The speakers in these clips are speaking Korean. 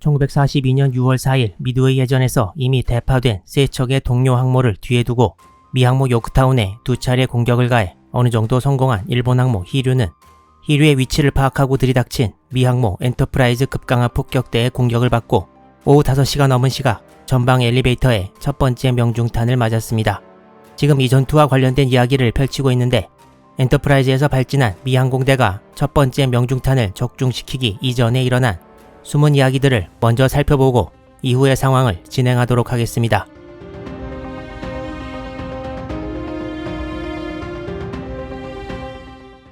1942년 6월 4일 미드웨이 해전에서 이미 대파된 세 척의 동료 항모를 뒤에 두고 미 항모 요크타운에 두 차례 공격을 가해 어느 정도 성공한 일본 항모 히류는 히류의 위치를 파악하고 들이닥친 미 항모 엔터프라이즈 급강화 폭격대의 공격을 받고 오후 5시가 넘은 시각 전방 엘리베이터에 첫 번째 명중탄을 맞았습니다. 지금 이 전투와 관련된 이야기를 펼치고 있는데 엔터프라이즈에서 발진한 미 항공대가 첫 번째 명중탄을 적중시키기 이전에 일어난 숨은 이야기들을 먼저 살펴보고 이후의 상황을 진행하도록 하겠습니다.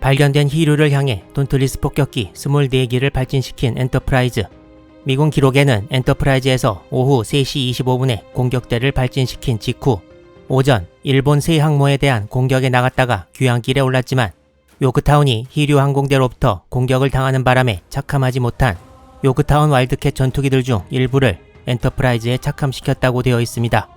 발견된 히류를 향해 돈틀리스 폭격기 24기를 발진시킨 엔터프라이즈. 미군 기록에는 엔터프라이즈에서 오후 3시 25분에 공격대를 발진시킨 직후 오전 일본 세 항모에 대한 공격에 나갔다가 귀향길에 올랐지만 요크타운이 히류 항공대로부터 공격을 당하는 바람에 착함하지 못한 요크타운 와일드캣 전투기들 중 일부를 엔터프라이즈에 착함시켰다고 되어 있습니다.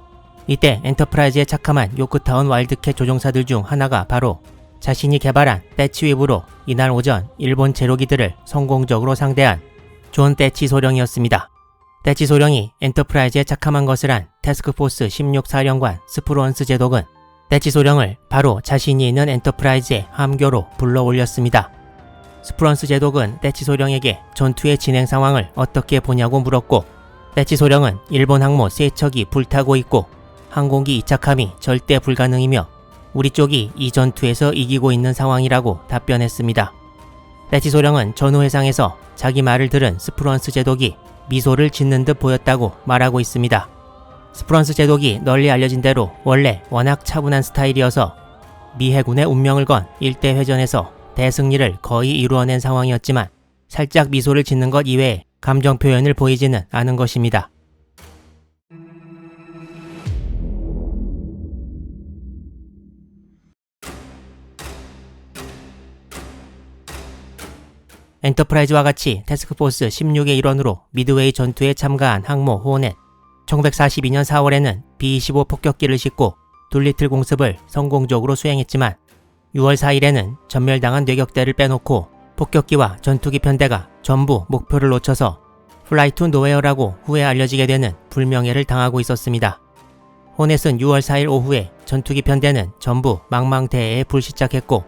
이때 엔터프라이즈에 착함한 요크타운 와일드캣 조종사들 중 하나가 바로 자신이 개발한 떼치위브로 이날 오전 일본 제로기들을 성공적으로 상대한 존 떼치 소령이었습니다. 떼치 소령이 엔터프라이즈에 착함한 것을 안 태스크포스 16 사령관 스프론스 제독은 떼치 소령을 바로 자신이 있는 엔터프라이즈의 함교로 불러 올렸습니다. 스프론스 제독은 떼치 소령에게 전투의 진행 상황을 어떻게 보냐고 물었고 떼치 소령은 일본 항모 3척이 불타고 있고 항공기 이착함이 절대 불가능이며 우리 쪽이 이 전투에서 이기고 있는 상황이라고 답변했습니다. 떼치 소령은 전후회상에서 자기 말을 들은 스프론스 제독이 미소를 짓는 듯 보였다고 말하고 있습니다. 스프론스 제독이 널리 알려진 대로 원래 워낙 차분한 스타일이어서 미 해군의 운명을 건 일대 회전에서 대승리를 거의 이루어낸 상황이었지만 살짝 미소를 짓는 것 이외에 감정 표현을 보이지는 않은 것입니다. 엔터프라이즈와 같이 태스크포스 16의 일원으로 미드웨이 전투에 참가한 항모 호넷. 1942년 4월에는 B-25 폭격기를 싣고 둘리틀 공습을 성공적으로 수행했지만 6월 4일에는 전멸당한 뇌격대를 빼놓고 폭격기와 전투기 편대가 전부 목표를 놓쳐서 플라이 투 노웨어라고 후에 알려지게 되는 불명예를 당하고 있었습니다. 호넷은 6월 4일 오후에 전투기 편대는 전부 망망대해에 불시착했고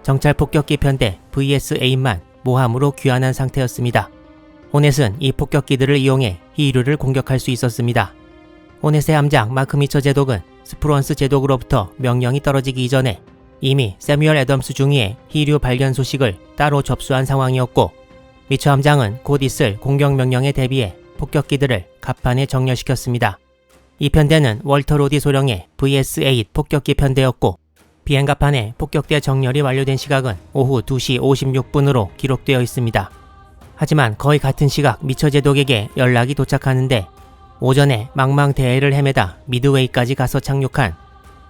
정찰 폭격기 편대 VS-8만 모함으로 귀환한 상태였습니다. 호넷은 이 폭격기들을 이용해 히류를 공격할 수 있었습니다. 호넷의 함장 마크 미처 제독은 스프론스 제독으로부터 명령이 떨어지기 이전에 이미 세뮤얼 애덤스 중위의 히류 발견 소식을 따로 접수한 상황이었고 미처 함장은 곧 있을 공격 명령에 대비해 폭격기들을 갑판에 정렬시켰습니다. 이 편대는 월터 로디 소령의 VS-8 폭격기 편대였고 비행갑판에 폭격대 정렬이 완료된 시각은 오후 2시 56분으로 기록되어 있습니다. 하지만 거의 같은 시각 미처 제독에게 연락이 도착하는데 오전에 망망대해를 헤매다 미드웨이까지 가서 착륙한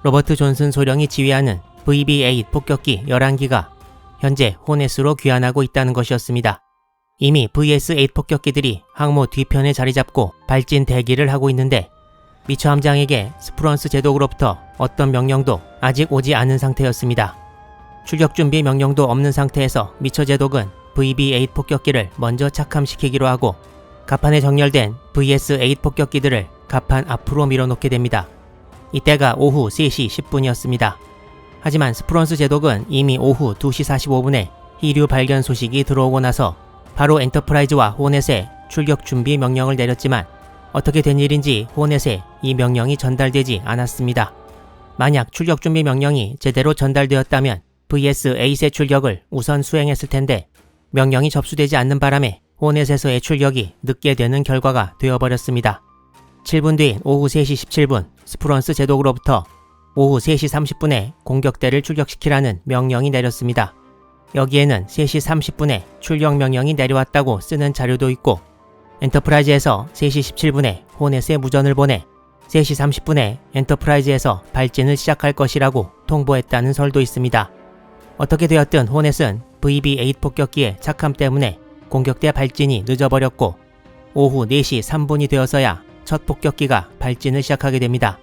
로버트 존슨 소령이 지휘하는 VB-8 폭격기 11기가 현재 호넷으로 귀환하고 있다는 것이었습니다. 이미 VS-8 폭격기들이 항모 뒤편에 자리 잡고 발진 대기를 하고 있는데 미처 함장에게 스프론스 제독으로부터 어떤 명령도 아직 오지 않은 상태였습니다. 출격 준비 명령도 없는 상태에서 미처 제독은 VB-8 폭격기를 먼저 착함시키기로 하고 갑판에 정렬된 VS-8 폭격기들을 갑판 앞으로 밀어놓게 됩니다. 이때가 오후 3시 10분이었습니다. 하지만 스프론스 제독은 이미 오후 2시 45분에 히류 발견 소식이 들어오고 나서 바로 엔터프라이즈와 호넷에 출격 준비 명령을 내렸지만 어떻게 된 일인지 호넷에 이 명령이 전달되지 않았습니다. 만약 출격 준비 명령이 제대로 전달되었다면 VS-8의 출격을 우선 수행했을 텐데 명령이 접수되지 않는 바람에 호넷에서의 출격이 늦게 되는 결과가 되어버렸습니다. 7분 뒤인 오후 3시 17분 스프론스 제독으로부터 오후 3시 30분에 공격대를 출격시키라는 명령이 내렸습니다. 여기에는 3시 30분에 출격 명령이 내려왔다고 쓰는 자료도 있고 엔터프라이즈에서 3시 17분에 호넷에 무전을 보내 3시 30분에 엔터프라이즈에서 발진을 시작할 것이라고 통보했다는 설도 있습니다. 어떻게 되었든 호넷은 VB-8 폭격기의 착함 때문에 공격대 발진이 늦어버렸고 오후 4시 3분이 되어서야 첫 폭격기가 발진을 시작하게 됩니다.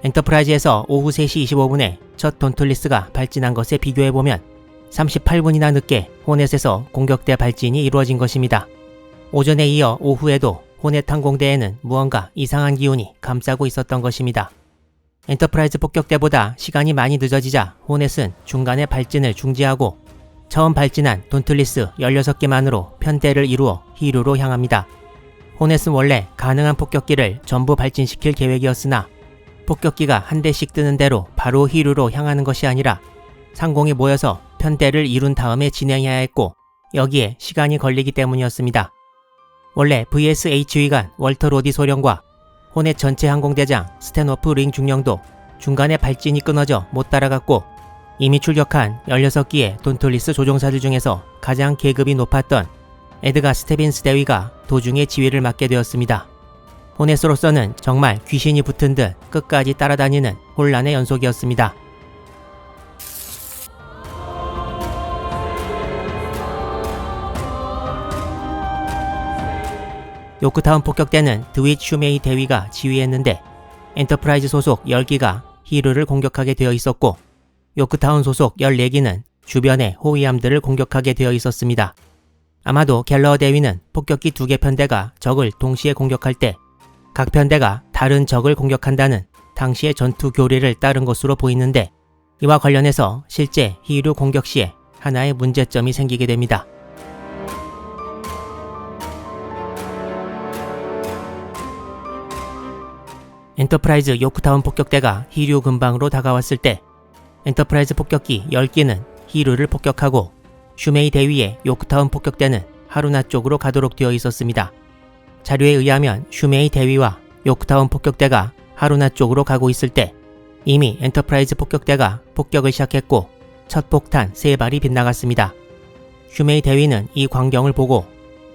엔터프라이즈에서 오후 3시 25분에 첫 돈틀리스가 발진한 것에 비교해보면 38분이나 늦게 호넷에서 공격대 발진이 이루어진 것입니다. 오전에 이어 오후에도 호넷 항공대에는 무언가 이상한 기운이 감싸고 있었던 것입니다. 엔터프라이즈 폭격대보다 시간이 많이 늦어지자 호넷은 중간에 발진을 중지하고 처음 발진한 돈틀리스 16개만으로 편대를 이루어 히류로 향합니다. 호넷은 원래 가능한 폭격기를 전부 발진시킬 계획이었으나 폭격기가 한 대씩 뜨는 대로 바로 히류로 향하는 것이 아니라 상공이 모여서 편대를 이룬 다음에 진행해야 했고 여기에 시간이 걸리기 때문이었습니다. 원래 VSH 위관 월터 로디 소령과 호넷 전체 항공대장 스탠호프 링 중령도 중간에 발진이 끊어져 못 따라갔고 이미 출격한 16기의 돈틀리스 조종사들 중에서 가장 계급이 높았던 에드가 스테빈스 대위가 도중에 지휘를 맡게 되었습니다. 호넷으로서는 정말 귀신이 붙은 듯 끝까지 따라다니는 혼란의 연속이었습니다. 요크타운 폭격대는 드윗 슈메이 대위가 지휘했는데 엔터프라이즈 소속 10기가 히류를 공격하게 되어 있었고 요크타운 소속 14기는 주변의 호위함들을 공격하게 되어 있었습니다. 아마도 갤러어 대위는 폭격기 2개 편대가 적을 동시에 공격할 때 각 편대가 다른 적을 공격한다는 당시의 전투 교리를 따른 것으로 보이는데 이와 관련해서 실제 히류 공격 시에 하나의 문제점이 생기게 됩니다. 엔터프라이즈 요크타운 폭격대가 히류 근방으로 다가왔을 때 엔터프라이즈 폭격기 10기는 히류를 폭격하고 슈메이 대위의 요크타운 폭격대는 하루나 쪽으로 가도록 되어 있었습니다. 자료에 의하면 슈메이 대위와 요크타운 폭격대가 하루나 쪽으로 가고 있을 때 이미 엔터프라이즈 폭격대가 폭격을 시작했고 첫 폭탄 3발이 빗나갔습니다. 슈메이 대위는 이 광경을 보고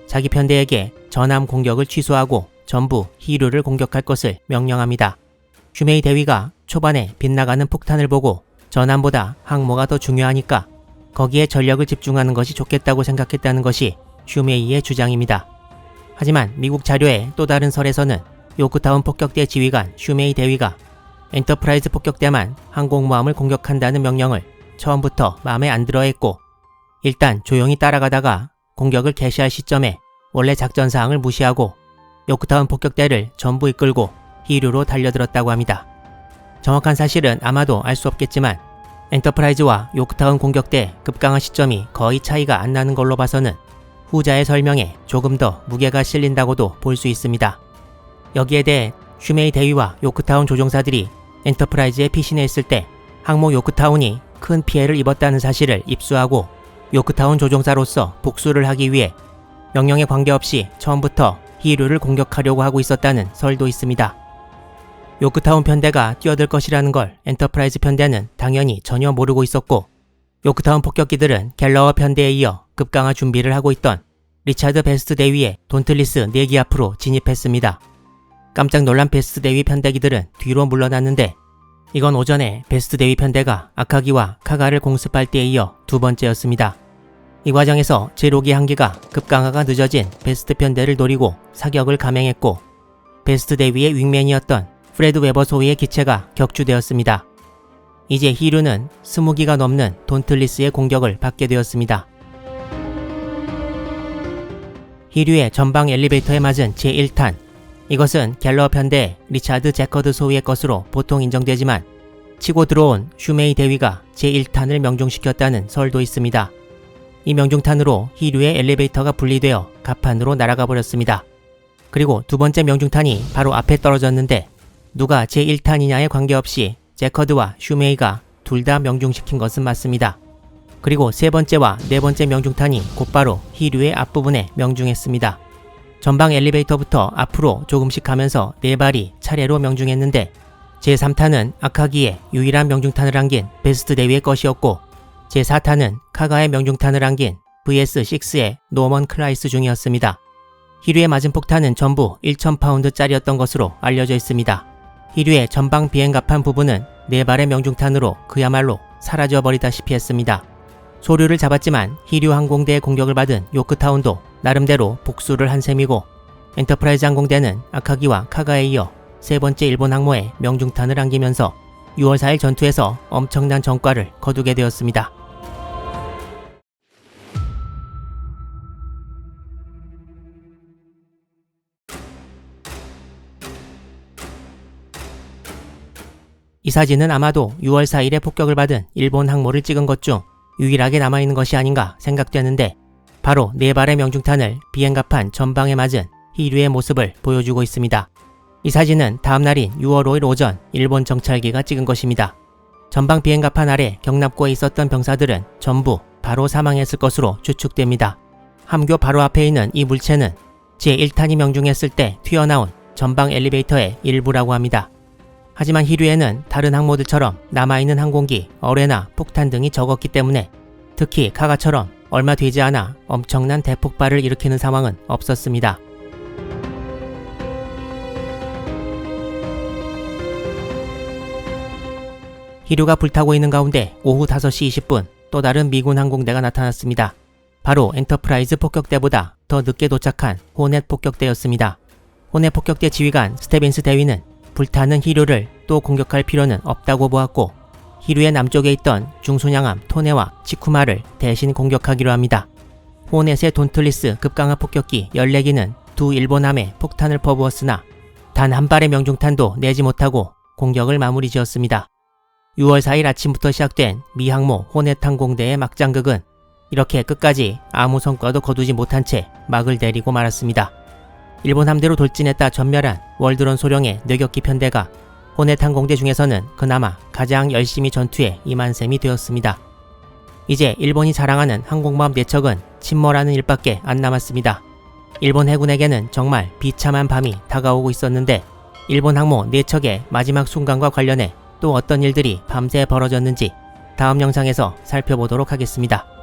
자기 편대에게 전함 공격을 취소하고 전부 히류를 공격할 것을 명령합니다. 슈메이 대위가 초반에 빗나가는 폭탄을 보고 전함보다 항모가 더 중요하니까 거기에 전력을 집중하는 것이 좋겠다고 생각했다는 것이 슈메이의 주장입니다. 하지만 미국 자료의 또 다른 설에서는 요크타운 폭격대 지휘관 슈메이 대위가 엔터프라이즈 폭격대만 항공모함을 공격한다는 명령을 처음부터 마음에 안 들어 했고 일단 조용히 따라가다가 공격을 개시할 시점에 원래 작전 사항을 무시하고 요크타운 폭격대를 전부 이끌고 히류로 달려들었다고 합니다. 정확한 사실은 아마도 알 수 없겠지만 엔터프라이즈와 요크타운 공격대 급강한 시점이 거의 차이가 안 나는 걸로 봐서는 후자의 설명에 조금 더 무게가 실린다고도 볼 수 있습니다. 여기에 대해 슈메이 대위와 요크타운 조종사들이 엔터프라이즈에 피신했을 때 항모 요크타운이 큰 피해를 입었다는 사실을 입수하고 요크타운 조종사로서 복수를 하기 위해 명령에 관계없이 처음부터 히류를 공격하려고 하고 있었다는 설도 있습니다. 요크타운 편대가 뛰어들 것이라는 걸 엔터프라이즈 편대는 당연히 전혀 모르고 있었고 요크타운 폭격기들은 갤러어 편대에 이어 급강화 준비를 하고 있던 리차드 베스트 대위의 돈틀리스 4기 앞으로 진입했습니다. 깜짝 놀란 베스트 대위 편대기들은 뒤로 물러났는데 이건 오전에 베스트 대위 편대가 아카기와 카가를 공습할 때에 이어 두 번째였습니다. 이 과정에서 제6기 한기가 급강화가 늦어진 베스트 편대를 노리고 사격을 감행했고 베스트 대위의 윙맨이었던 프레드 웨버 소위의 기체가 격추되었습니다. 이제 히류는 20기가 넘는 돈틀리스의 공격을 받게 되었습니다. 히류의 전방 엘리베이터에 맞은 제1탄. 이것은 갤러어 편대의 리차드 제커드 소위의 것으로 보통 인정되지만 치고 들어온 슈메이 대위가 제1탄을 명중시켰다는 설도 있습니다. 이 명중탄으로 히류의 엘리베이터가 분리되어 갑판으로 날아가 버렸습니다. 그리고 두 번째 명중탄이 바로 앞에 떨어졌는데 누가 제1탄이냐에 관계없이 제커드와 슈메이가 둘 다 명중시킨 것은 맞습니다. 그리고 세 번째와 네 번째 명중탄이 곧바로 히류의 앞부분에 명중했습니다. 전방 엘리베이터부터 앞으로 조금씩 가면서 네 발이 차례로 명중했는데 제3탄은 아카기의 유일한 명중탄을 안긴 베스트 대위의 것이었고 제4탄은 카가의 명중탄을 안긴 VS6의 노먼 클라이스 중이었습니다. 히류의 맞은 폭탄은 전부 1000파운드짜리였던 것으로 알려져 있습니다. 히류의 전방 비행갑판 부분은 네 발의 명중탄으로 그야말로 사라져버리다시피 했습니다. 소류를 잡았지만 히류 항공대의 공격을 받은 요크타운도 나름대로 복수를 한 셈이고 엔터프라이즈 항공대는 아카기와 카가에 이어 세 번째 일본 항모에 명중탄을 안기면서 6월 4일 전투에서 엄청난 전과를 거두게 되었습니다. 이 사진은 아마도 6월 4일에 폭격을 받은 일본 항모를 찍은 것 중 유일하게 남아있는 것이 아닌가 생각되는데, 바로 4발의 명중탄을 비행갑판 전방에 맞은 히류의 모습을 보여주고 있습니다. 이 사진은 다음날인 6월 5일 오전 일본 정찰기가 찍은 것입니다. 전방 비행갑판 아래 경납고에 있었던 병사들은 전부 바로 사망했을 것으로 추측됩니다. 함교 바로 앞에 있는 이 물체는 제1탄이 명중했을 때 튀어나온 전방 엘리베이터의 일부라고 합니다. 하지만 히류에는 다른 항모들처럼 남아있는 항공기, 어뢰나 폭탄 등이 적었기 때문에, 특히 카가처럼 얼마 되지 않아 엄청난 대폭발을 일으키는 상황은 없었습니다. 히류가 불타고 있는 가운데 오후 5시 20분 또 다른 미군 항공대가 나타났습니다. 바로 엔터프라이즈 폭격대보다 더 늦게 도착한 호넷 폭격대였습니다. 호넷 폭격대 지휘관 스테빈스 대위는 불타는 히류를 또 공격할 필요는 없다고 보았고, 히류의 남쪽에 있던 중순양함 토네와 치쿠마를 대신 공격하기로 합니다. 호넷의 돈틀리스 급강하 폭격기 14기는 두 일본함에 폭탄을 퍼부었으나 단 한 발의 명중탄도 내지 못하고 공격을 마무리 지었습니다. 6월 4일 아침부터 시작된 미 항모 호넷 항공대의 막장극은 이렇게 끝까지 아무 성과도 거두지 못한 채 막을 내리고 말았습니다. 일본 함대로 돌진했다 전멸한 월드론 소령의 뇌격기 편대가 호넷 항공대 중에서는 그나마 가장 열심히 전투에 임한 셈이 되었습니다. 이제 일본이 자랑하는 항공모함 4척은 침몰하는 일밖에 안 남았습니다. 일본 해군에게는 정말 비참한 밤이 다가오고 있었는데, 일본 항모 4척의 마지막 순간과 관련해 또 어떤 일들이 밤새 벌어졌는지 다음 영상에서 살펴보도록 하겠습니다.